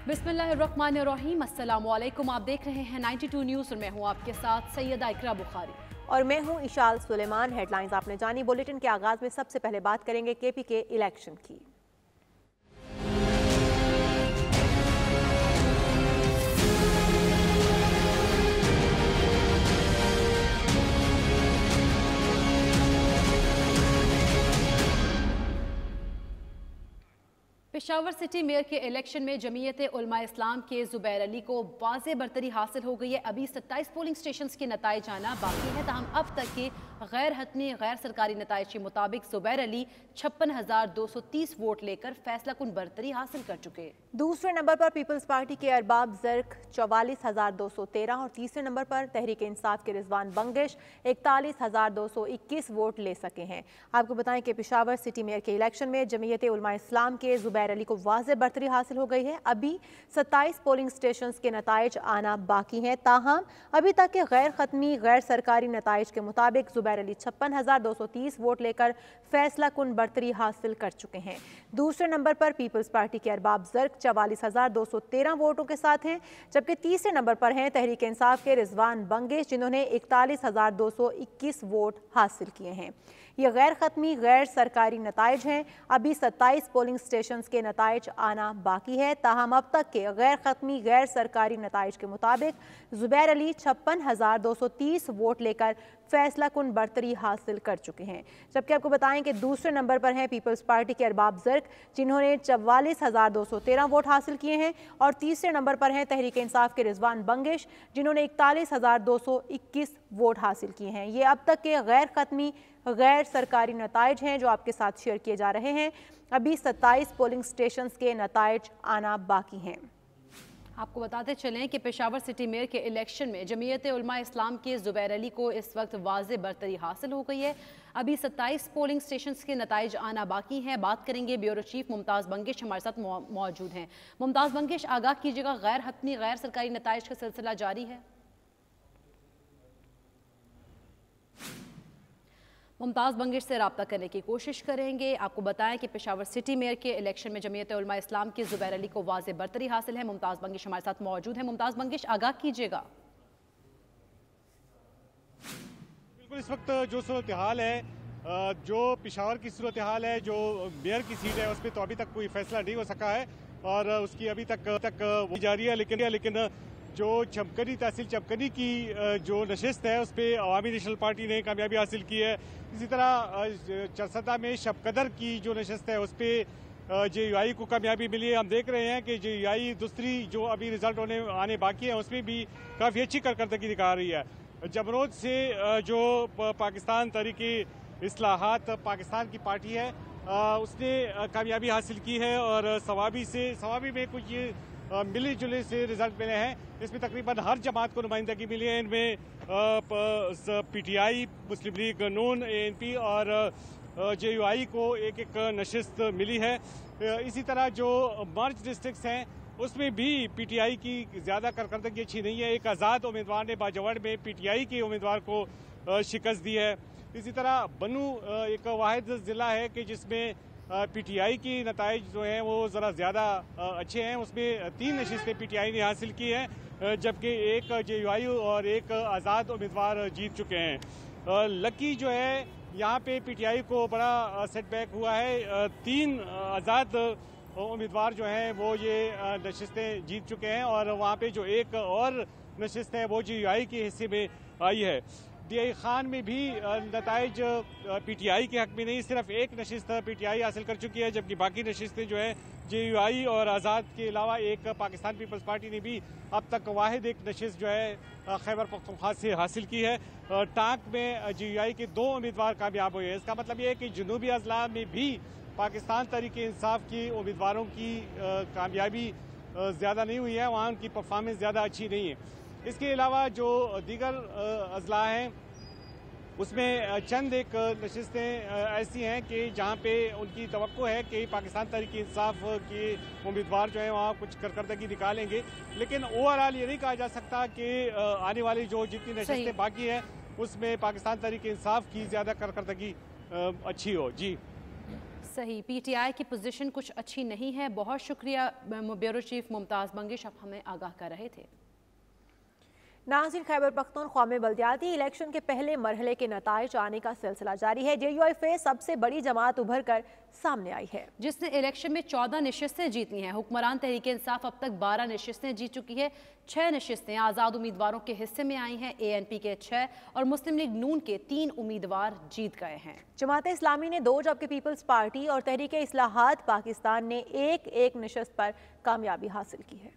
बिस्मिल्लाहिर्रहमानिर्रहीम, अस्सलामुअलैकुम। आप देख रहे हैं 92 न्यूज़ और मैं हूं आपके साथ सैयदा इकरा बुखारी और मैं हूं इशाल सुलेमान। हेडलाइंस आपने जानी। बुलेटिन के आगाज में सबसे पहले बात करेंगे केपी के इलेक्शन की। पेशावर सिटी मेयर के इलेक्शन में जमीयत उलमा इस्लाम के जुबैर अली को वाज़े बरतरी हासिल हो गई है। अभी 27 पोलिंग स्टेशन के नताइज आना बाकी है। ताहम अब तक के गैर हतमी गैर सरकारी नताइज के मुताबिक जुबैर अली 56,230 वोट लेकर फैसला कुन बरतरी हासिल कर चुके। दूसरे नंबर पर पीपल्स पार्टी के अरबाब जर्क 44,213 और तीसरे नंबर पर तहरीक इंसाफ के रिजवान बंगिश 41,221 वोट ले सके हैं। आपको बताएं कि पेशावर सिटी मेयर के इलेक्शन में जमीयत उलमा इस्लाम के जुबैर अली को वाज़े बरतरी हासिल हो गई है। अभी 27 पोलिंग स्टेशन के नताइज आना बाकी हैं। ताहम अभी तक के गैर खत्मी गैर सरकारी नताइज के मुताबिक जुबैर अली 56,230 वोट लेकर फैसला कुन बरतरी हासिल कर चुके हैं। दूसरे नंबर पर पीपल्स पार्टी के अरबाब जर्क 44,213 वोटों के साथ हैं, जबकि तीसरे नंबर पर हैं तहरीक इंसाफ के रिजवान बंगिश जिन्होंने 41,221 वोट हासिल किए हैं। ये गैर खत्मी गैर सरकारी नताइज हैं। अभी 27 पोलिंग स्टेशन के नताइज आना बाकी है। ताहम अब तक के गैर खत्मी गैर सरकारी नताइज के मुताबिक जुबैर अली 56,230 वोट लेकर फैसला कुन बरतरी हासिल कर चुके हैं। जबकि आपको बताएं कि दूसरे नंबर पर हैं पीपल्स पार्टी के अरबाब जर्क जिन्होंने 44,213 वोट हासिल किए हैं और तीसरे नंबर पर हैं तहरीक इंसाफ के रिजवान बंगिश जिन्होंने 41,221 वोट हासिल किए हैं। ये अब तक के गैर खत्मी गैर सरकारी नताइज हैं जो आपके साथ शेयर किए जा रहे हैं। अभी 27 पोलिंग स्टेशन के नताइज आना बाकी हैं। आपको बताते चलें कि पेशावर सिटी मेयर के इलेक्शन में जमीयत उलमा इस्लाम के जुबैर अली को इस वक्त वाज़े बरतरी हासिल हो गई है। अभी 27 पोलिंग स्टेशन के नताइज आना बाकी हैं। बात करेंगे ब्यूरो चीफ मुमताज़ बंगिश हमारे साथ मौजूद हैं। मुमताज़ बंगिश, आगाह कीजिएगा, गैर हतमी गैर सरकारी नताइज का सिलसिला जारी है? मुमताज़ बंगिश से रब्ता करने की कोशिश करेंगे। आपको बताएं कि पेशावर सिटी मेयर के इलेक्शन में जमीयत उलमा इस्लाम के जुबैर अली को वाज़े बरतरी हासिल है। मुमताज़ बंगिश हमारे साथ मौजूद है। मुमताज़ बंगिश, आगाह कीजिएगा। बिल्कुल, इस वक्त जो सूरत हाल है, जो पेशावर की सूरत हाल है, जो मेयर की सीट है उस पर तो अभी तक कोई फैसला नहीं हो सका है और उसकी अभी तक वो जारी है। लेकिन जो चमकनी तहसील चमकनी की जो नशिस्त है उस पर अवामी नेशनल पार्टी ने कामयाबी हासिल की है। इसी तरह चरसदा में शबकदर की जो नशिस्त है उस पर JUI को कामयाबी मिली है। हम देख रहे हैं कि JUI दूसरी जो अभी रिजल्ट आने बाकी है उसमें भी काफ़ी अच्छी कारकर्दगी दिखा रही है। जमरोद से जो पाकिस्तान तहरीक इस्लाहात पाकिस्तान की पार्टी है उसने कामयाबी हासिल की है और सवाबी में कुछ ये मिले जुले से रिजल्ट मिले हैं। इसमें तकरीबन हर जमात को नुमाइंदगी मिली है। इनमें PTI, मुस्लिम लीग नून, ANP और JUI को एक नशिस्त मिली है। इसी तरह जो मर्ज डिस्ट्रिक्ट्स हैं उसमें भी PTI की ज़्यादा कारकर्दगी अच्छी नहीं है। एक आज़ाद उम्मीदवार ने बाजवड़ में PTI के उम्मीदवार को शिकस्त दी है। इसी तरह बनू एक वाहिद ज़िला है कि जिसमें PTI की नताइज जो हैं वो ज़रा ज़्यादा अच्छे हैं। उसमें 3 नशिस्तें PTI ने हासिल की हैं जबकि एक JUI और एक आज़ाद उम्मीदवार जीत चुके हैं। लकी जो है यहाँ पे PTI को बड़ा सेटबैक हुआ है। 3 आज़ाद उम्मीदवार जो हैं वो ये नशिस्तें जीत चुके हैं और वहाँ पे जो एक और नशिस्त है वो JUI के हिस्से में आई है। DI खान में भी नताइज PTI के हक में नहीं, सिर्फ एक नशिस्त PTI हासिल कर चुकी है, जबकि बाकी नशिस्तें जो है JUI और आज़ाद के अलावा एक पाकिस्तान पीपल्स पार्टी ने भी अब तक वाहिद एक नशिस्त जो है खैबर पख्तूनख्वा से हासिल की है। टांक में JUI के 2 उम्मीदवार कामयाब हुए हैं। इसका मतलब ये है कि जनूबी अजला में भी पाकिस्तान तहरीक इंसाफ की उम्मीदवारों की कामयाबी ज़्यादा नहीं हुई है, वहाँ उनकी परफॉर्मेंस ज़्यादा अच्छी नहीं है। इसके अलावा जो दीगर अजला हैं उसमें चंद एक नशिस्तें ऐसी हैं कि जहाँ पे उनकी तवक्को है कि पाकिस्तान तहरीक इंसाफ के उम्मीदवार जो है वहाँ कुछ कारकर्दगी निकालेंगे। लेकिन ओवरऑल ये नहीं कहा जा सकता कि आने वाली जो जितनी नशिस्तें बाकी हैं उसमें पाकिस्तान तहरीक इंसाफ की ज़्यादा कारकर्दगी अच्छी हो। जी सही, पीटीआई की पोजीशन कुछ अच्छी नहीं है। बहुत शुक्रिया ब्यूरो चीफ मुमताज़ बंगिश, आप हमें आगाह कर रहे थे। नाज़रीन, खैबर पख्तूनख्वा में बल्दियाती इलेक्शन के पहले मरहले के नताइज आने का सिलसिला जारी है। JUI फेस सबसे बड़ी जमात उभर कर सामने आई है, जिसने इलेक्शन में 14 नशिस्तें जीती हैं। हुक्मरान तहरीक इंसाफ अब तक 12 नशिस्तें जीत चुकी है। 6 नशिस्तें आज़ाद उम्मीदवारों के हिस्से में आई हैं। ANP के 6 और मुस्लिम लीग नून के 3 उम्मीदवार जीत गए हैं। जमात इस्लामी ने 2 जबकि पीपल्स पार्टी और तहरीक इस्लाहात पाकिस्तान ने एक नशिस्त पर कामयाबी हासिल की है।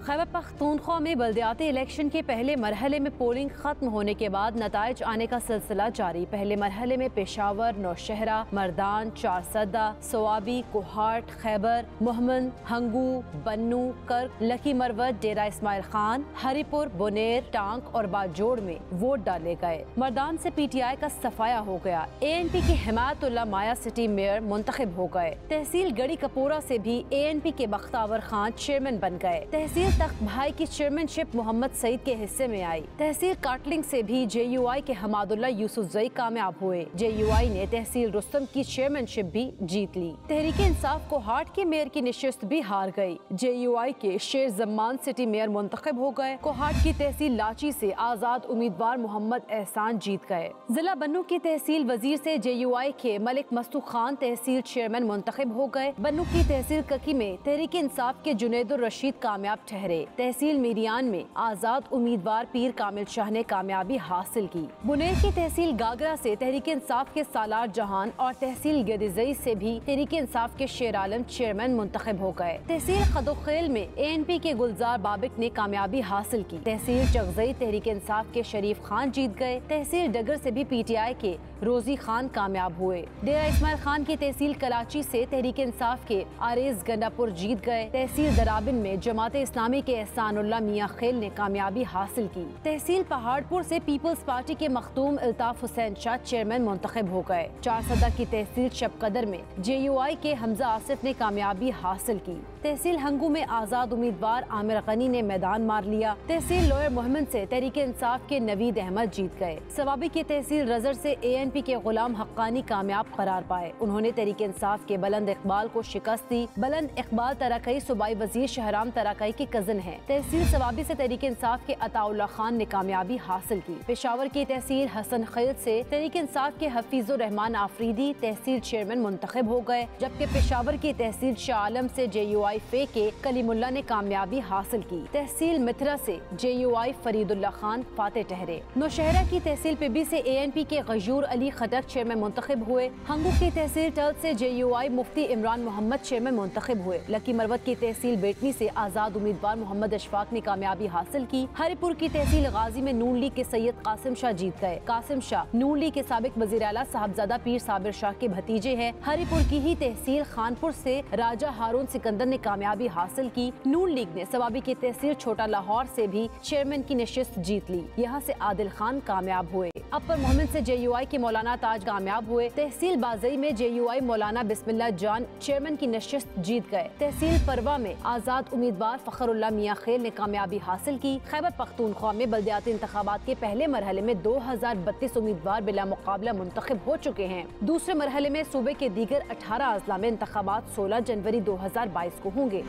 खैबर पख्तूनख्वा में बल्दियाती इलेक्शन के पहले मरहले में पोलिंग खत्म होने के बाद नताइज आने का सिलसिला जारी। पहले मरहले में पेशावर, नौशहरा, मर्दान, चारसदा, सोआबी, कोहाट, खैबर, मोहम्मद, हंगू, बन्नू, कर्क, लकी मरवत, डेरा इस्माइल खान, हरिपुर, बुनेर, टांक और बाजोड़ में वोट डाले गए। मर्दान से PTI का सफाया हो गया। ANP के हिमायतुल्लाह माया सिटी मेयर मुंतखब हो गए। तहसील गड़ी कपूरा से भी ANP के बख्तावर खान चेयरमैन बन गए। तहसील तख्त भाई की चेयरमैनशिप मोहम्मद सईद के हिस्से में आई। तहसील काटलिंग से भी JUI के हमादुल्लाह यूसुफजई कामयाब हुए। JUI ने तहसील रुस्तम की चेयरमैनशिप भी जीत ली। तहरीक इंसाफ को हाट के मेयर की निशिस्त भी हार गई। JUI के शेर जमान सिटी मेयर मुंतखब हो गए। कोहाट की तहसील लाची से आजाद उम्मीदवार मोहम्मद एहसान जीत गए। जिला बन्नू की तहसील वजीर से JUI के मलिक मस्तू खान तहसील चेयरमैन मुंतखब हो गए। बन्नू की तहसील ककी में तहरीक इंसाफ के जुनैदुर रशीद कामयाब ठहरे। तहसील मीरियान में आजाद उम्मीदवार पीर कामिल शाह ने कामयाबी हासिल की। बुनेर की तहसील गागरा से तहरीक इंसाफ के सालार जहान और तहसील गदिजई से भी तहरीक इंसाफ के शेर आलम चेयरमैन मुंतखब हो गए। तहसील खदोखेल में ANP के गुलजार बाबिक ने कामयाबी हासिल की। तहसील चगजई तहरीक इंसाफ के शरीफ खान जीत गए। तहसील डगर से भी PTI के रोजी खान कामयाब हुए। डेरा इस्माइल खान की तहसील कराची से तहरीक इंसाफ के आरेज गंडापुर जीत गए। तहसील दराबिन में जमात इस्लामी के एहसानुल्लाह मियां खेल ने कामयाबी हासिल की। तहसील पहाड़पुर से पीपल्स पार्टी के मखदूम इल्ताफ हुसैन शाह चेयरमैन मुंतखब हो गए। चारसदा की तहसील शबकदर में JUI के हमजा आसिफ ने कामयाबी हासिल की। तहसील हंगू में आजाद उम्मीदवार आमिर गनी ने मैदान मार लिया। तहसील लोयर मोहम्मद से तहरीक इंसाफ के नवीद अहमद जीत गए। सवाबी की तहसील रजर से ANP के गुलाम हक्कानी कामयाब करार पाए। उन्होंने तहरीक इंसाफ के बुलंद इकबाल को शिकस्त दी। बुलंद इकबाल तराकई सूबाई वजीर शहराम तराकई के कजन है। तहसील सवाबी से तहरीक इंसाफ के अताउल्लाह खान ने कामयाबी हासिल की। पेशावर की तहसील हसन खैल से तहरीक इंसाफ के हफीजुर रहमान आफरीदी तहसील चेयरमैन मुंतखब हो गए। जबकि पेशावर की तहसील शाह आलम से JUI फे के कलीमुल्लाह ने कामयाबी हासिल की। तहसील मिथरा से JUI फरीदुल्लाह खान फाते ठहरे। नौशहरा की तहसील पिबी से ANP के गयूर अली खटक चेयरमैन मुंतखब हुए। हंगू की तहसील टल से JUI मुफ्ती इमरान मोहम्मद चेयरमैन मुंतखब हुए। लकी मरवत की तहसील बेटनी से आजाद उम्मीदवार मोहम्मद अशफाक ने कामयाबी हासिल की। हरिपुर की तहसील गाजी में नून लीग के सैयद कासिम शाह जीत गए। कासिम शाह नून लीग के साबिक वजीर आला साहबजादा पीर साबिर शाह के भतीजे हैं। हरिपुर की ही तहसील खानपुर से राजा हारून सिकंदर ने कामयाबी हासिल की। नून लीग ने सवाबी की तहसील छोटा लाहौर से भी चेयरमैन की नशिस्त जीत ली। यहाँ से आदिल खान कामयाब हुए। अपर मोहम्मद से JUI के मौलाना ताज कामयाब हुए। तहसील बाजई में JUI मौलाना बिस्मिल्लाह जान चेयरमैन की नशिस्त जीत गए। तहसील परवा में आजाद उम्मीदवार फखरुल्लाह मियां खेल ने कामयाबी हासिल की। खैबर पख्तूनख्वा में बल्दियाती इंतखाबात के पहले मरहले में 2032 उम्मीदवार बिला मुकाबला मुंतखब हो चुके हैं। दूसरे मरहले में सूबे के दीगर 18 अजला में इंतखाबात 16 जनवरी 2022 को होंगे।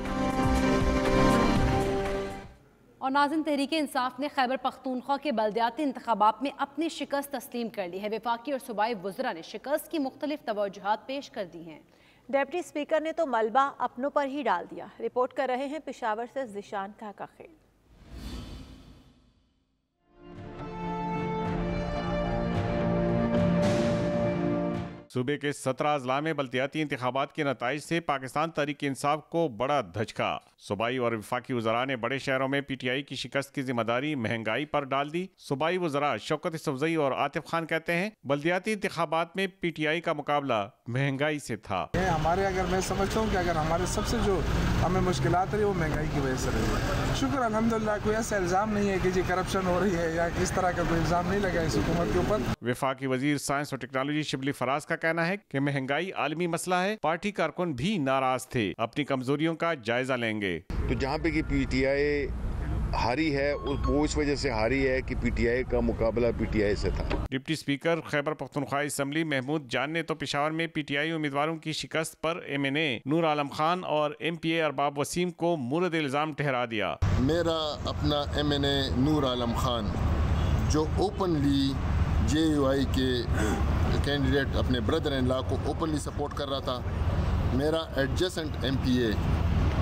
और नाज़रीन, तहरीक इंसाफ ने खैबर पख्तूनख्वा के बल्दियाती इंतखाबात में अपनी शिकस्त तस्लीम कर ली है। वफाकी और सूबाई वज़रा ने शिकस्त की मुख्तलिफ तवज्जुहात पेश कर दी हैं। डिप्टी स्पीकर ने तो मलबा अपनों पर ही डाल दिया। रिपोर्ट कर रहे हैं पेशावर से ज़िशान काकाखेल। सूबे के 17 अजला में बल्दियाती इंतखाबात के नताइज से पाकिस्तान तहरीक इंसाफ को बड़ा धचका। सूबाई और वफाकी वज़रा ने बड़े शहरों में PTI की शिकस्त की जिम्मेदारी महंगाई पर डाल दी। सूबाई वज़रा शौकत यूसुफजई और आतिफ खान कहते हैं बल्दियाती इंतखाबात में PTI का मुकाबला महंगाई से था। हमारे अगर मैं समझता हूँ कि अगर हमारे सबसे जो हमें मुश्किलात रही वो महंगाई की वजह से रही है। शुक्र अल्हम्दुलिल्लाह कोई ऐसा इल्ज़ाम नहीं है कि जी करप्शन हो रही है या इस तरह का कोई इल्ज़ाम नहीं लगा इस हुकूमत के ऊपर। वफाकी वजीर साइंस और टेक्नोलॉजी शिबली फराज का कहना है कि महंगाई आलमी मसला है। पार्टी कारकुन भी नाराज थे, अपनी कमजोरियों का जायजा लेंगे। तो जहाँ पे की पीटीआई हारी है वो इस वजह से हारी है कि पीटीआई का मुकाबला पीटीआई से था। Deputy speaker Khyber Pakhtunkhwa assembly Mahmood Jan ने तो पेशावर में पीटीआई उम्मीदवारों की शिकस्त पर MNA नूर आलम खान और MPA अरबाब वसीम को मुर्द इल्जाम ठहरा दिया। मेरा अपना MNA नूर आलम खान जो ओपनली JUI के कैंडिडेट अपने ब्रदर इन लॉ को ओपनली सपोर्ट कर रहा था, मेरा एडजेसेंट MPA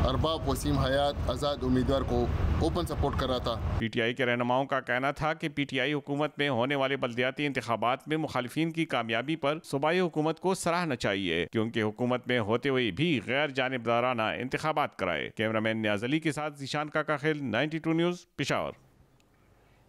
अरबाब वसीम हयात आज़ाद उम्मीदवार को ओपन सपोर्ट कर रहा था। पीटीआई के रहनुमाओं का कहना था कि पीटीआई हुकूमत में होने वाले बल्दियाती इंतखाबात में मुखालिफिन की कामयाबी पर सूबाई हुकूमत को सराहना चाहिए, क्योंकि हुकूमत में होते हुए भी गैर जानिबदाराना इंतखाबात कराए। कैमरामैन नियाज अली के साथ जीशान काका खेल, 92 न्यूज़, पेशावर।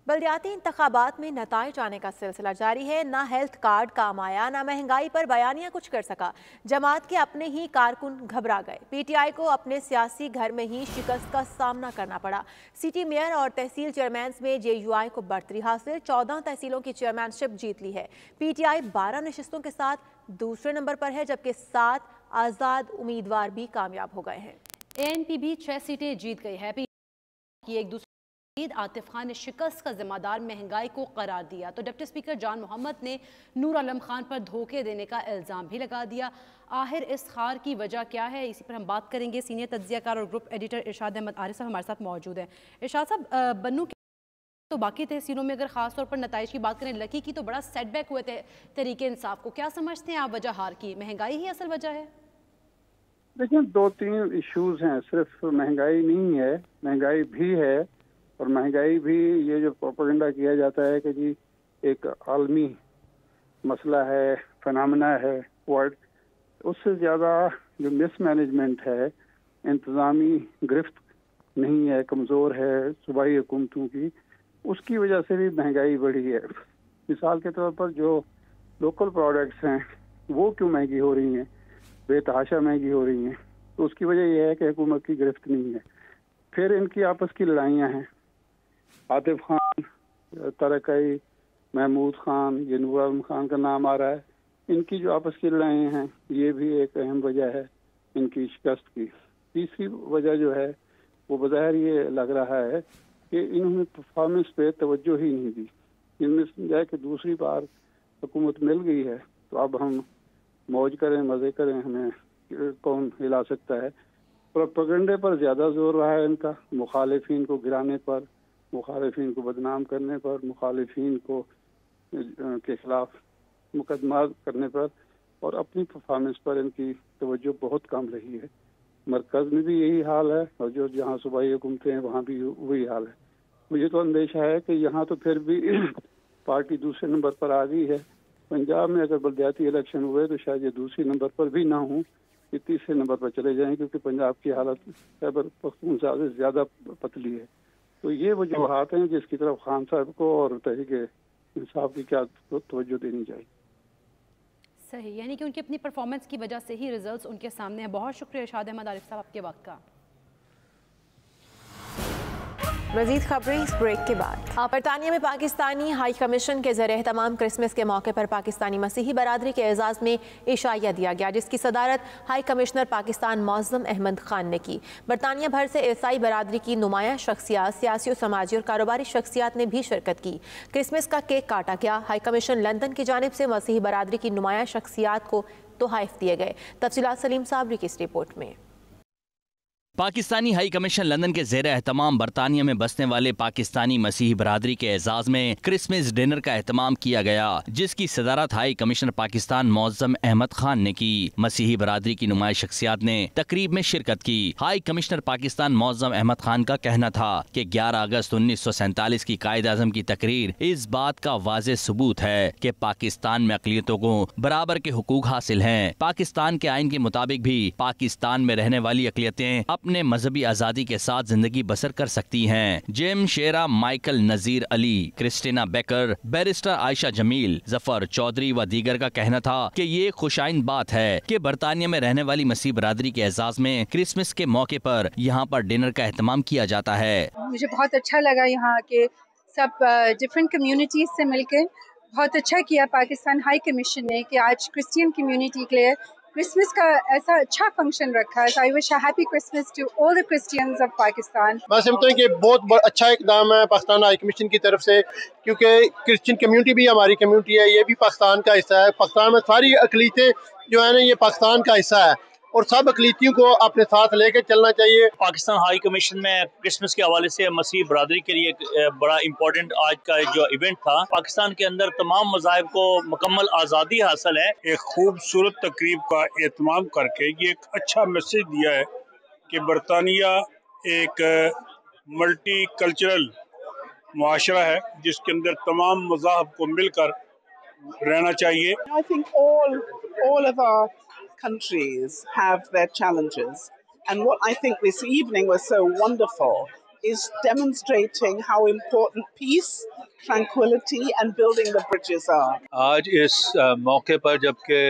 बल्दियाती इंतखाबात में नताइज आने का सिलसिला जारी है। ना हेल्थ कार्ड काम आया, ना महंगाई पर बयानिया कुछ कर सका। जमात के अपने ही कारकुन घबरा गए। पीटीआई को अपने सियासी घर में ही शिकस्त का सामना करना पड़ा। सिटी मेयर और तहसील चेयरमैन में JUI को बढ़तरी हासिल, 14 तहसीलों की चेयरमैनशिप जीत ली है। पीटीआई 12 नशिस्तों के साथ दूसरे नंबर पर है, जबकि 7 आज़ाद उम्मीदवार भी कामयाब हो गए हैं। ANP भी 6 सीटें जीत गई है। एक दूसरे आतिफ खान ने शिकस्त का जिम्मेदार महंगाई को करार दिया, तो डिप्टी स्पीकर जान मोहम्मद ने नूर आलम खान पर धोखे देने का इल्ज़ाम भी लगा दिया। आखिर इस हार की वजह क्या है, इसी पर हम बात करेंगे। सीनियर तज्ज़ियाकार और ग्रुप एडिटर इरशाद अहमद आरिफ साहब हमारे साथ मौजूद हैं। इरशाद साहब, बन्नू तो बाकी तहसीलों में अगर ख़ास तौर पर नताइज की बात करें, लकी की तो बड़ा सेटबैक हुए थे तहरीक इंसाफ को, क्या समझते हैं आप वजह हार की? महंगाई ही असल वजह है? देखिए, 2-3 इश्यूज हैं, सिर्फ महंगाई नहीं है, महंगाई भी है। और महंगाई भी, ये जो प्रोपेगेंडा किया जाता है कि जी एक आलमी मसला है, फिनोमेना है वर्ल्ड, उससे ज़्यादा जो मिसमैनेजमेंट है, इंतज़ामी गिरफ्त नहीं है, कमज़ोर है सूबाई हुकूमतों की, उसकी वजह से भी महंगाई बढ़ी है। मिसाल के तौर पर जो लोकल प्रोडक्ट्स हैं वो क्यों महंगी हो रही हैं, बेतहाशा महंगी हो रही हैं, तो उसकी वजह यह है कि हुकूमत की गिरफ्त नहीं है। फिर इनकी आपस की लड़ाइयाँ हैं। आतिफ खान, तरकई, महमूद खान, ये नूर आलम खान का नाम आ रहा है, इनकी जो आपस की लड़ाइयाँ हैं ये भी एक अहम वजह है इनकी शिकस्त की। तीसरी वजह जो है वो बज़ाहिर ये लग रहा है कि इन्होंने परफॉर्मेंस पे तवज्जो ही नहीं दी। इनमें समझा कि दूसरी बार हुकूमत मिल गई है तो अब हम मौज करें, मज़े करें, हमें कौन हिला सकता है। प्रोपेगेंडे पर ज़्यादा जोर रहा है इनका, मुखालिफिन को गिराने पर, मुखालिफिन को बदनाम करने पर, मुखालिफिन को के खिलाफ मुकदमा करने पर, और अपनी परफॉर्मेंस पर इनकी तवज्जो बहुत कम रही है। मरकज़ में भी यही हाल है और जो जहाँ सूबाई हुकूमतें हैं वहाँ भी वही हाल है। मुझे तो अंदेशा है कि यहाँ तो फिर भी पार्टी दूसरे नंबर पर आ गई है। पंजाब में अगर बल्दियाती इलेक्शन हुए तो शायद ये दूसरे नंबर पर भी ना हो, ये तीसरे नंबर पर चले जाएं, क्योंकि पंजाब की हालत खैबर पख्तूनख्वा से ज़्यादा पतली है। तो ये वजूहात हैं जिसकी तरफ खान साहब को और तहरीक इंसाफ की क्या तवज्जो देनी चाहिए। सही, यानी कि उनकी अपनी परफॉर्मेंस की वजह से ही रिजल्ट्स उनके सामने हैं। बहुत शुक्रिया इरशाद अहमद आरिफ साहब आपके वक्त का। मज़ीद खबरें इस ब्रेक के बाद। बरतानिया में पाकिस्तानी हाई कमीशन के ज़रिए तमाम क्रिसमस के मौके पर पाकिस्तानी मसीही बरादरी के एजाज़ में इशाया दिया गया, जिसकी सदारत हाई कमिश्नर पाकिस्तान मौज़म अहमद खान ने की। बरतानिया भर से ईसाई बरादरी की नुमायां शख्सियात, सियासी और समाजी और कारोबारी शख्सियात ने भी शिरकत की। क्रिसमस का केक काटा गया। हाई कमीशन लंदन की जानिब से मसीही बरादरी की नुमायां शख्सियात को तोहफ़े दिए गए। तफसीलात सलीम साबरी की इस रिपोर्ट में। पाकिस्तानी हाई कमीशन लंदन के ज़ेर एहतमाम बरतानिया में बसने वाले पाकिस्तानी मसीही बरादरी के एजाज में क्रिसमस डिनर का एहतमाम किया गया, जिसकी सदारत हाई कमिश्नर पाकिस्तान मौज़म अहमद खान ने की। मसीही बरादरी की नुमाया शख्सियात ने तकरीब में शिरकत की। हाई कमिश्नर पाकिस्तान मौज़म अहमद खान का कहना था कि 11 अगस्त 1947 की कायद आज़म की तकरीर इस बात का वाज़ेह सबूत है कि पाकिस्तान में अक़लियतों को बराबर के हुकूक हासिल हैं। पाकिस्तान के आइन के मुताबिक भी पाकिस्तान में रहने वाली अक़लियतें अपने मजहबी आज़ादी के साथ जिंदगी बसर कर सकती हैं। जेम Shera, Michael Nazir Ali, Christina Baker, barrister Ayesha Jamil, Zafar Chaudhry व दीगर का कहना था कि ये खुशाइन बात है कि बरतानिया में रहने वाली मसीह बरादरी के एजाज में क्रिसमस के मौके पर यहाँ पर डिनर का एहतमाम किया जाता है। मुझे बहुत अच्छा लगा यहाँ के सब डिफरेंट कम्युनिटीज से मिलकर बहुत अच्छा किया पाकिस्तान हाई कमीशन ने कि आज क्रिश्चियन कम्युनिटी के लिए क्रिसमस का ऐसा अच्छा फंक्शन रखा है। I wish a happy Christmas to all the Christians of Pakistan. मैं समझता हूँ कि बहुत अच्छा इकदाम है पाकिस्तान हाई कमीशन की तरफ से, क्योंकि क्रिश्चियन कम्युनिटी भी हमारी कम्युनिटी है, ये भी पाकिस्तान का हिस्सा है। पाकिस्तान में सारी अकलीतें जो है ना, ये पाकिस्तान का हिस्सा है और सब अकलीतियों को अपने साथ लेकर चलना चाहिए। पाकिस्तान हाई कमीशन में क्रिसमस के हवाले से मसीह बरादरी के लिए एक बड़ा इम्पोर्टेंट आज का जो इवेंट था। पाकिस्तान के अंदर तमाम मज़ाहिब को मुकम्मल आज़ादी हासिल है। एक खूबसूरत तकरीब का एहतमाम करके ये एक अच्छा मैसेज दिया है कि बरतानिया एक मल्टी कल्चरल मुआशरा है जिसके अंदर तमाम मज़ाहब को मिलकर रहना चाहिए। I think all of our countries have their challenges, and what I think this evening was so wonderful is demonstrating how important peace, tranquility and building the bridges are. आज इस मौके पर जबकि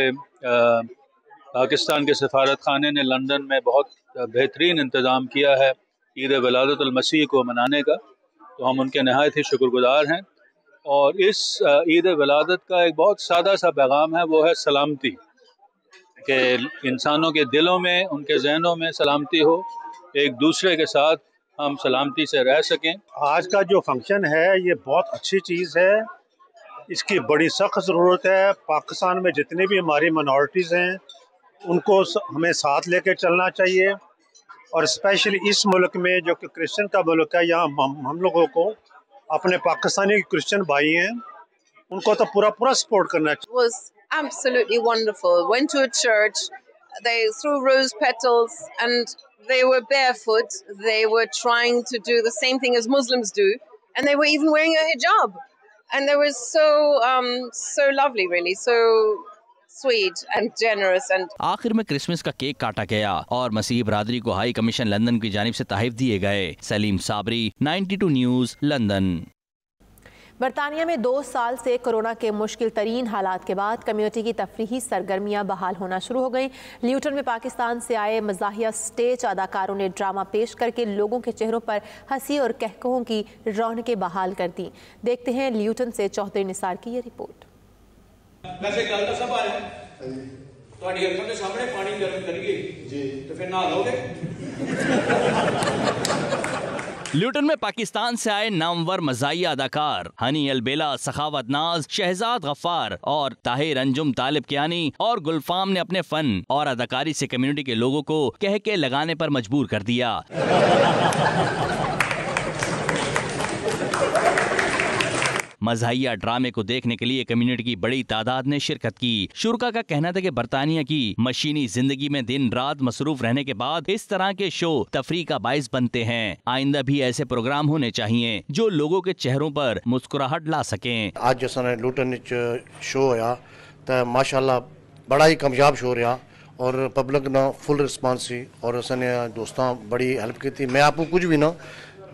पाकिस्तान के सफारत खाने ने लंदन में बहुत बेहतरीन इंतज़ाम किया है ईद विलादतुल मसीह को मनाने का, तो हम उनके नहायत ही शुक्रगुजार हैं। और इस ईद विलादत का एक बहुत सादा सा पैगाम है, वो है सलामती, कि इंसानों के दिलों में, उनके जहनों में सलामती हो, एक दूसरे के साथ हम सलामती से रह सकें। आज का जो फंक्शन है ये बहुत अच्छी चीज़ है, इसकी बड़ी सख्त ज़रूरत है। पाकिस्तान में जितने भी हमारी माइनॉरिटीज़ हैं उनको हमें साथ लेकर चलना चाहिए, और स्पेशली इस मुल्क में जो कि क्रिश्चियन का मुल्क है, यहाँ हम लोगों को अपने पाकिस्तानी क्रिश्चियन भाई हैं उनको तो पूरा सपोर्ट करना चाहिए। Absolutely wonderful. Went to a church, they threw rose petals and they were barefoot. They were trying to do the same thing as Muslims do, and they were even wearing a hijab. And they were so lovely, really, so sweet and generous. And आखिर में Christmas का cake काटा गया और मसीह बरादरी को high commission London की जानिब से तोहफे दिए गए। Saleem Sabri, 92 news, London. बरतानिया में 2 साल से कोरोना के मुश्किल तरीन हालात के बाद कम्युनिटी की तफरीही सरगर्मियां बहाल होना शुरू हो गई। ल्यूटन में पाकिस्तान से आए मज़ाहिया स्टेज अदाकारों ने ड्रामा पेश करके लोगों के चेहरों पर हंसी और कहकहों की रौनकें बहाल कर दी। देखते हैं ल्यूटन से चौधरी निसार की ये रिपोर्ट। वैसे गल तो सब आ रही ਤੁਹਾਡੀ ਅੱਖਾਂ ਦੇ ਸਾਹਮਣੇ ਪਾਣੀ ਗਰਮ ਕਰੀਏ ਜੀ तो फिर नहा लोगे। ल्यूटन में पाकिस्तान से आए नामवर मज़ाहिया अदाकार हनी अलबेला, सखावत नाज, शहजाद गफ्फार और ताहिर अंजुम तालिब कियानी और गुलफाम ने अपने फन और अदाकारी से कम्युनिटी के लोगों को कह के लगाने पर मजबूर कर दिया। मज़ाहिया ड्रामे को देखने के लिए कम्युनिटी की बड़ी तादाद ने शिरकत की। शुरका का कहना था कि बरतानिया की मशीनी जिंदगी में दिन रात मसरूफ रहने के बाद इस तरह के शो तफरीह का बाइस बनते हैं। आइंदा भी ऐसे प्रोग्राम होने चाहिए जो लोगों के चेहरों पर मुस्कुराहट ला सकें। आज जो लूटन शो होया तो माशाल्लाह बड़ा ही कामयाब शो रहा और पब्लिक ना फुल रिस्पांस सी और उसने दोस्तों बड़ी हेल्प की थी। मैं आपको कुछ भी ना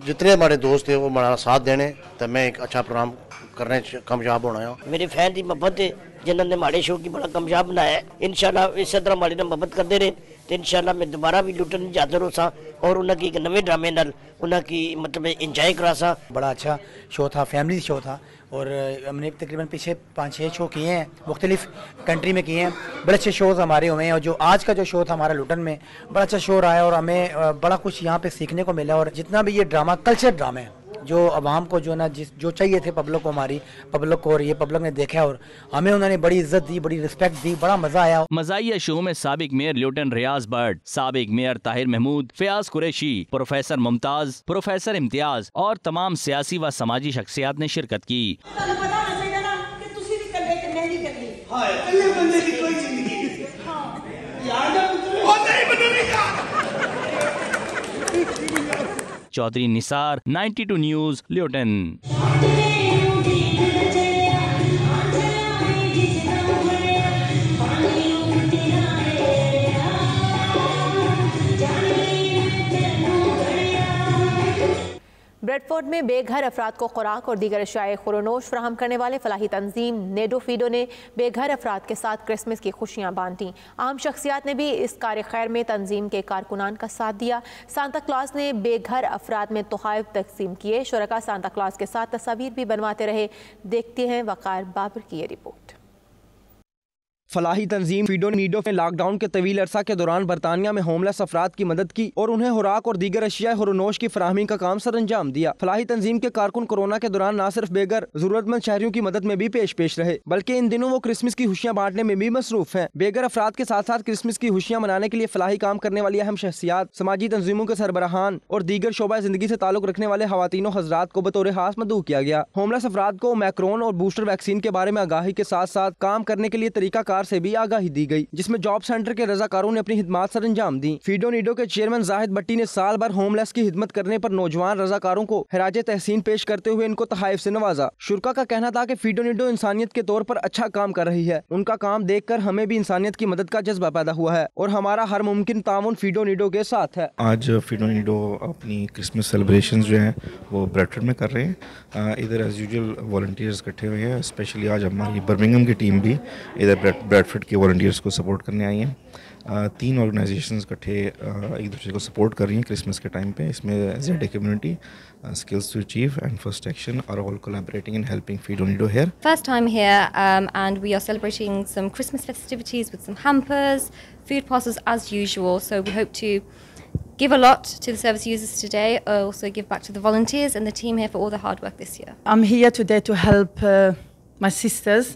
जितने हमारे दोस्त थे वो हमारा साथ देने तो मैं एक अच्छा प्रोग्राम करने कामयाब होना है। मेरे फैन की मोहब्बत है जिन्होंने हमारे शो की बड़ा कामयाब बनाया है। इंशाल्लाह इस तरह हमारी मोहब्बत करते रहे तो इंशाल्लाह मैं दोबारा भी लुटन जाते हो सा और उनकी एक नवे ड्रामे नाल उनकी मतलब इंजॉय करा सा। बड़ा अच्छा शो था, फैमिली शो था और हमने तकरीबन पीछे 5-6 शो किए हैं, मुख्तलिफ कंट्री में किए हैं। बड़े अच्छे शोज़ हमारे हुए हैं और जो आज का जो शो था हमारा लुटन में बड़ा अच्छा शो रहा है और हमें बड़ा कुछ यहाँ पे सीखने को मिला। और जितना भी ये ड्रामा कल्चर ड्रामे हैं जो अवाम को जो ना जो चाहिए थे पब्लिक को, हमारी पब्लिक को, और ये पब्लिक ने देखा और हमें उन्होंने बड़ी इज्जत दी, बड़ी रिस्पेक्ट दी, बड़ा मजा आया। मज़ाहिया शो में साबिक मेयर ल्यूटन रियाज बर्ड, साबिक mayor Tahir Mahmood, Fayyaz Qureshi, professor Mumtaz, professor Imtiaz और तमाम सियासी व समाजी शख्सियात ने शिरकत की। Chaudhry Nisar, 92 news, Luton. Bradford में बेघर अफराद को खुराक और दीगर अशियाए खुरोनोश फराहम करने वाले फलाही तंजीम नेडो फीडो ने बेघर अफराद के साथ क्रिसमस की खुशियाँ बांटी। आम शख्सियात ने भी इस कार्य खैर में तंजीम के कारकुनान का साथ दिया। सांता क्लॉज ने बेघर अफराद में तोहफ़े तकसीम किए। शुरका सांता क्लॉज के साथ तस्वीर भी बनवाते रहे। देखते हैं वकार बाबर की ये रिपोर्ट। फलाही तंजीम फीडो नीडो ने लॉकडाउन के तवील अरसा के दौरान बरतानिया में होमलेस अफराद की मदद की और उन्हें खुराक और दीगर अशिया खुरोनोश की फराहमी का काम सर अंजाम दिया। फलाही तंजीम के कारकुन कोरोना के दौरान न सिर्फ बेघर जरूरतमंद शहरियों की मदद में भी पेश रहे, बल्कि इन दिनों वो क्रिसमस की खुशियाँ बांटने में भी मसरूफ है। बेघर अफराद के साथ साथ क्रिसमस की खुशियाँ मनाने के लिए फलाही काम करने वाली अहम शख्सियात, समाजी तंजीमों के सरबराहान और दीगर शोबा जिंदगी से ताल्लुक रखने वाले खवातीन और हजरात को बतौर खास मदऊ किया गया। होमलेस अफराद को मैक्रोन और बूस्टर वैक्सीन के बारे में आगाही के साथ साथ काम करने के लिए तरीकाकार से भी आगाही दी गई, जिसमें जॉब सेंटर के रजाकारों ने अपनी खिदमत सर अंजाम दी। फीडो नीडो के चेयरमैन जाहिद भट्टी ने साल भर होमलेस की खिदमत करने पर नौजवान रजाकारों को खराज तहसीन पेश करते हुए इनको तोहफ़े से नवाजा। शुरका का कहना था कि फीडो नीडो इंसानियत के तौर पर अच्छा काम कर रही है। उनका काम देखकर हमें भी इंसानियत की मदद का जज्बा पैदा हुआ है और हमारा हर मुमकिन ताउन फीडो नीडो के साथ है। आज फीडो नीडो अपनी क्रिसमस सेलिब्रेशन जो है वो ब्रेडफोर्ड में कर रहे हैं। इधर एज यूजुअल वॉलंटियर्स इकट्ठे हुए हैं। स्पेशली आज हमारी बर्मिंघम की टीम भी इधर ब्रेडफोर्ड के वॉलंटियर्स को सपोर्ट करने आई हैं। 3 ऑर्गेनाइजेशंस इकट्ठे एक दूसरे को सपोर्ट कर रही हैं क्रिसमस के टाइम पे। इसमें Z community, Skills to Achieve and First Action are all collaborating in helping Fiedo Nido here. First time here and we are celebrating some Christmas festivities with some hampers, food parcels as usual. So we hope to give a lot to the service users today, also give back to the volunteers and the team here for all the hard work this year. I'm here today to help my sisters.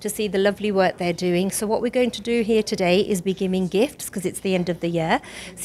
to see the lovely work they're doing. So what we're going to do here today is be giving gifts because it's the end of the year,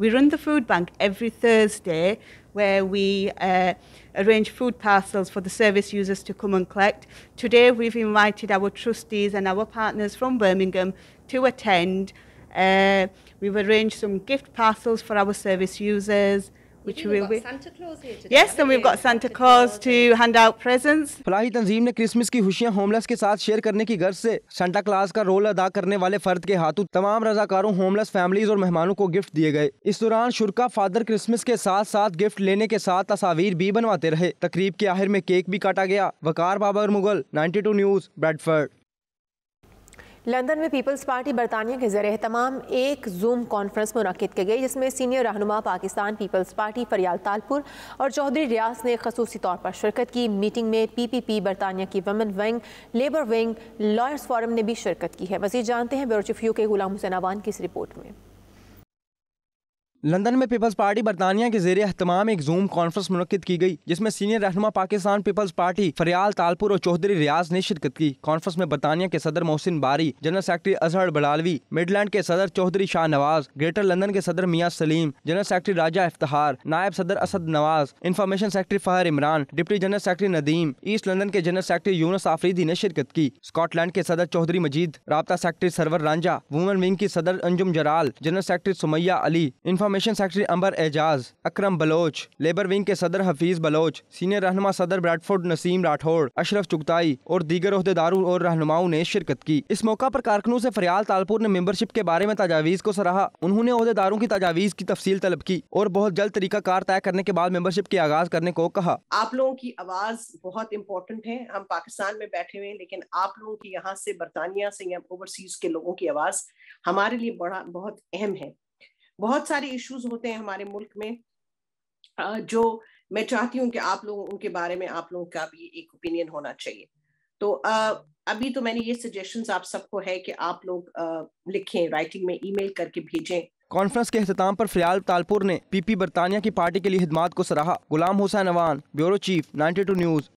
We run the food bank every Thursday, where we arrange food parcels for the service users to come and collect. Today we've invited our trustees and our partners from Birmingham to attend. We've arranged some gift parcels for our service users. Which will be Santa Claus here today. Yes, and we've got Santa Claus to hand out presents. Falahi तंजीम ने Christmas की खुशियां homeless के साथ share करने की गर्ज से Santa Claus का रोल अदा करने वाले फर्द के हाथों तमाम रजाकारों, होमलेस फैमिलीज और मेहमानों को गिफ्ट दिए गए। इस दौरान शुरका फादर क्रिसमस के साथ साथ गिफ्ट लेने के साथ तस्वीर भी बनवाते रहे। तकरीब के आखिर में केक भी काटा गया। Waqar Babar Mughal, 92 news, Bradford. London में पीपल्स पार्टी बरतानिया के ज़रिए तमाम एक जूम कॉन्फ्रेंस मुनक़िद की गई, जिसमें सीनियर रहनुमा पाकिस्तान पीपल्स पार्टी फरियाल तालपुर और चौधरी रियाज ने खसूसी तौर पर शिरकत की। मीटिंग में PPP बरतानिया की women wing, labour wing, lawyers forum ने भी शिरकत की है। मज़ीद जानते हैं ब्यूरो चीफ UK गुलाम हुसैन अवान की इस रिपोर्ट में। लंदन में पीपल्स पार्टी बरतानिया के ज़रिए एहतमाम एक जूम कॉन्फ्रेंस मुनक़िद की गई, जिसमें सीनियर रहनुमा पाकिस्तान पीपल्स पार्टी फरियाल तालपुर और चौधरी रियाज ने शिरकत की। कॉन्फ्रेंस में बरतानिया के सदर Mohsin Bari, general secretary Azhar Balalvi, Midland के सदर चौधरी शाह नवाज, ग्रेटर लंदन के सदर मियां सलीम, जनरल सेक्रेटरी राजा इफ्तिखार, नायब सदर Asad Nawaz, information secretary Fahar Imran, deputy general secretary Nadeem, East London के जनरल सेक्रेटरी यूनुस आफरीदी ने शिरकत की। स्कॉटलैंड के सदर चौधरी मजीद, राब्ता secretary Sarwar Ranjha, women wing की सदर Anjum Jarral, general secretary Sumaiya Ali, information secretary Amber Ejaz, अकरम बलोच, लेबर विंग के सदर हफीज बलोच, सीनियर रहनुमा सदर ब्रैडफोर्ड नसीम राठौड़, अशरफ चुगताई और दीगर ओहदेदारों और रहनुमाओं ने शिरकत की। इस मौका पर कारकुनों से फरियाल तालपुर ने मेंबरशिप के बारे में तजावीज़ को सराहा। उन्होंने ओहदेदारों की तजावीज़ की तफसील तलब की और बहुत जल्द तरीकाकार तय करने के बाद मेंबरशिप के आगाज करने को कहा। आप लोगों की आवाज बहुत इम्पोर्टेंट है। हम पाकिस्तान में बैठे हुए हैं, लेकिन आप लोगों की यहाँ से बरतानिया से या ओवरसीज के लोगों की आवाज हमारे लिए बहुत अहम है। बहुत सारे इश्यूज होते हैं हमारे मुल्क में जो मैं चाहती हूँ कि आप लोग उनके बारे में आप लोगों का भी एक ओपिनियन होना चाहिए। तो अभी तो मैंने ये सजेशंस आप सबको है कि आप लोग लिखें, राइटिंग में ईमेल करके भेजें। कॉन्फ्रेंस के अख्ताम पर फरियाल तालपुर ने PP बरतानिया की पार्टी के लिए खिदमात को सराहा। Ghulam Hussain Awan, bureau chief, 92 news.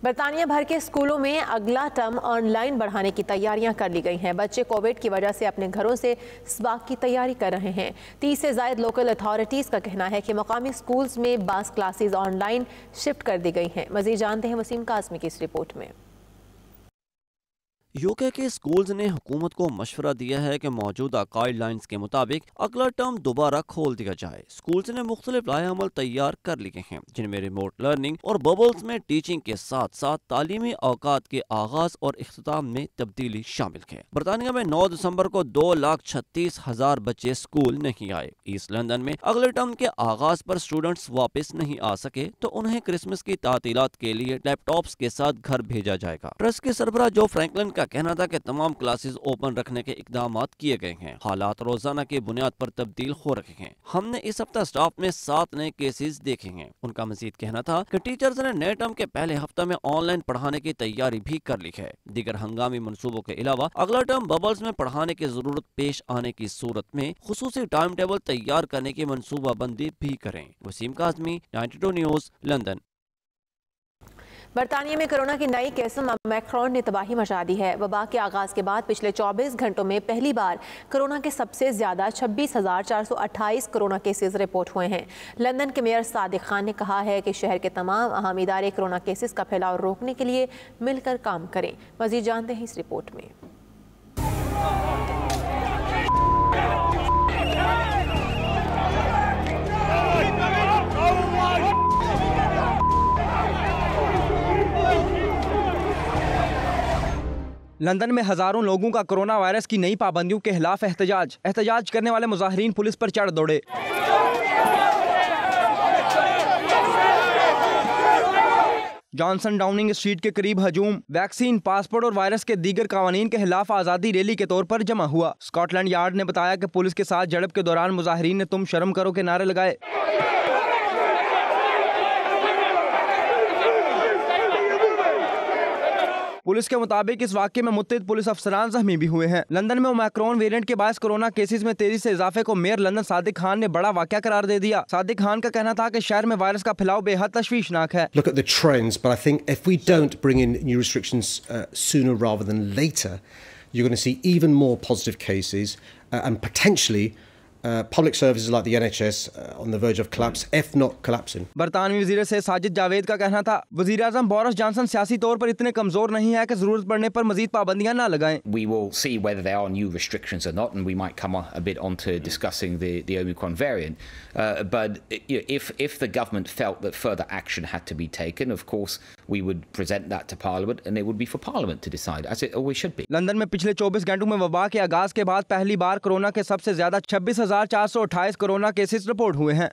बरतानिया भर के स्कूलों में अगला टर्म ऑनलाइन बढ़ाने की तैयारियां कर ली गई हैं। बच्चे कोविड की वजह से अपने घरों से स्बाक की तैयारी कर रहे हैं। 30 से ज़ायद लोकल अथॉरिटीज़ का कहना है कि मकामी स्कूल्स में बास क्लासेस ऑनलाइन शिफ्ट कर दी गई हैं। मज़ीद जानते हैं वसीम काज़मी की इस रिपोर्ट में। यूके के स्कूल्स ने हुकूमत को मशवरा दिया है कि मौजूदा गाइडलाइंस के मुताबिक अगला टर्म दोबारा खोल दिया जाए। स्कूल्स ने मुख्तलिफ लाएअमल तैयार कर लिए हैं, जिनमें रिमोट लर्निंग और बबल्स में टीचिंग के साथ साथ तालीमी औकात के आगाज और इख्तिताम में तब्दीली शामिल है। बरतानिया में 9 दिसंबर को 2,36,000 बच्चे स्कूल नहीं आए। ईस्ट लंदन में अगले टर्म के आगाज पर स्टूडेंट्स वापस नहीं आ सके तो उन्हें क्रिसमस की तातीलात के लिए लैपटॉप्स के साथ घर भेजा जाएगा। ट्रस्ट के सरबराह जो फ्रैंकलिन का कहना था कि तमाम क्लासेस ओपन रखने के इकदामात किए गए हैं। हालात रोजाना की बुनियाद पर तब्दील हो रहे हैं। हमने इस हफ्ता स्टाफ में 7 नए केसेस देखे हैं। उनका मजीद कहना था कि टीचर्स ने नए टर्म के पहले हफ्ते में ऑनलाइन पढ़ाने की तैयारी भी कर ली है। दीगर हंगामी मनसूबों के अलावा अगला टर्म बबल्स में पढ़ाने की जरूरत पेश आने की सूरत में खुसूसी टाइम टेबल तैयार करने की मनसूबाबंदी भी करें। Waseem Kazmi, 92 news, London. बरतानिया में कोरोना की नई किस्म ओमिक्रॉन ने तबाही मचा दी है। वबा के आगाज के बाद पिछले 24 घंटों में पहली बार कोरोना के सबसे ज्यादा 26,428 कोरोना केसेस रिपोर्ट हुए हैं। लंदन के मेयर सादिक खान ने कहा है कि शहर के तमाम अहम इदारे कोरोना केसेस का फैलाव रोकने के लिए मिलकर काम करें। मजीद जानते हैं इस रिपोर्ट में। लंदन में हजारों लोगों का कोरोना वायरस की नई पाबंदियों के खिलाफ एहतजाज करने वाले मुजाहिरीन पुलिस पर चढ़ दौड़े। जॉनसन डाउनिंग स्ट्रीट के करीब हजूम, वैक्सीन, पासपोर्ट और वायरस के दीगर कानून के खिलाफ आज़ादी रैली के तौर पर जमा हुआ। स्कॉटलैंड यार्ड ने बताया कि पुलिस के साथ झड़प के दौरान मुजाहिरीन ने तुम शर्म करो के नारे लगाए। पुलिस के मुताबिक इस वाक़े में मुत्तहिद पुलिस अफसरान जख्मी भी हुए हैं। लंदन में ओमिक्रॉन वेरिएंट के बायस कोरोना केसेस में तेजी से इजाफे को मेयर लंदन सादिक खान ने बड़ा वाक़या करार दे दिया। सादिक खान का कहना था कि शहर में वायरस का फैलाव बेहद तशवीशनाक है। Look at the trends, but I think if we don't bring in new restrictions sooner rather than later, you're going to see even more positive cases and potentially public services like the NHS on the verge of collapse, if not collapsing. बरतानवी वज़ीर से साजिद जावेद का कहना था, वज़ीर आज़म Boris Johnson सियासी तौर पर इतने कमजोर नहीं है कि जरूरत पड़ने पर मजीद पाबंदियां ना लगाएं। We will see whether there are new restrictions or not, and we might come a bit onto discussing the Omicron variant. But if the government felt that further action had to be taken, of course we would present that to Parliament, and it would be for Parliament to decide, as it always should be. London में पिछले 24 घंटों में वबा के आगाज के बाद पहली बार कोरोना के सबसे ज्यादा 26,428 कोरोना केसेस रिपोर्ट हुए हैं।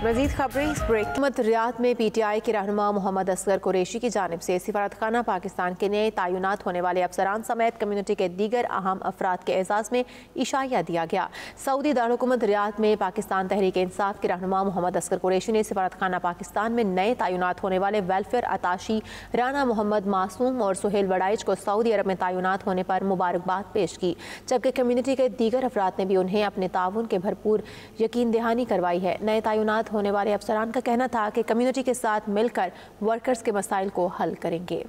मज़ीद खबरें इस ब्रेक। हुकूमत रियाद में PTI के रहनुमा मोहम्मद असगर कुरैशी की जानिब से सिफारतखाना पाकिस्तान के नए तैनात होने वाले अफसरान समेत कम्यूनिटी के दीगर अहम अफराद के एजाज़ में इशाया दिया गया। सऊदी दारकूमत रियाद में पाकिस्तान तहरीक इंसाफ के रहनुमा मोहम्मद असगर कुरैशी ने सिफारतखाना पाकिस्तान में नए तैनात होने वाले वेलफेयर अताशी राना मोहम्मद मासूम और सुहेल वड़ाइच को सऊदी अरब में तैनात होने पर मुबारकबाद पेश की, जबकि कम्यूनिटी के दीगर अफराद ने भी उन्हें अपने ताउन के भरपूर यकीन दहानी करवाई है। नए तैनात होने वाले अफसरान का कहना था कि कम्युनिटी के साथ मिलकर वर्कर्स के मसाइल को हल करेंगे।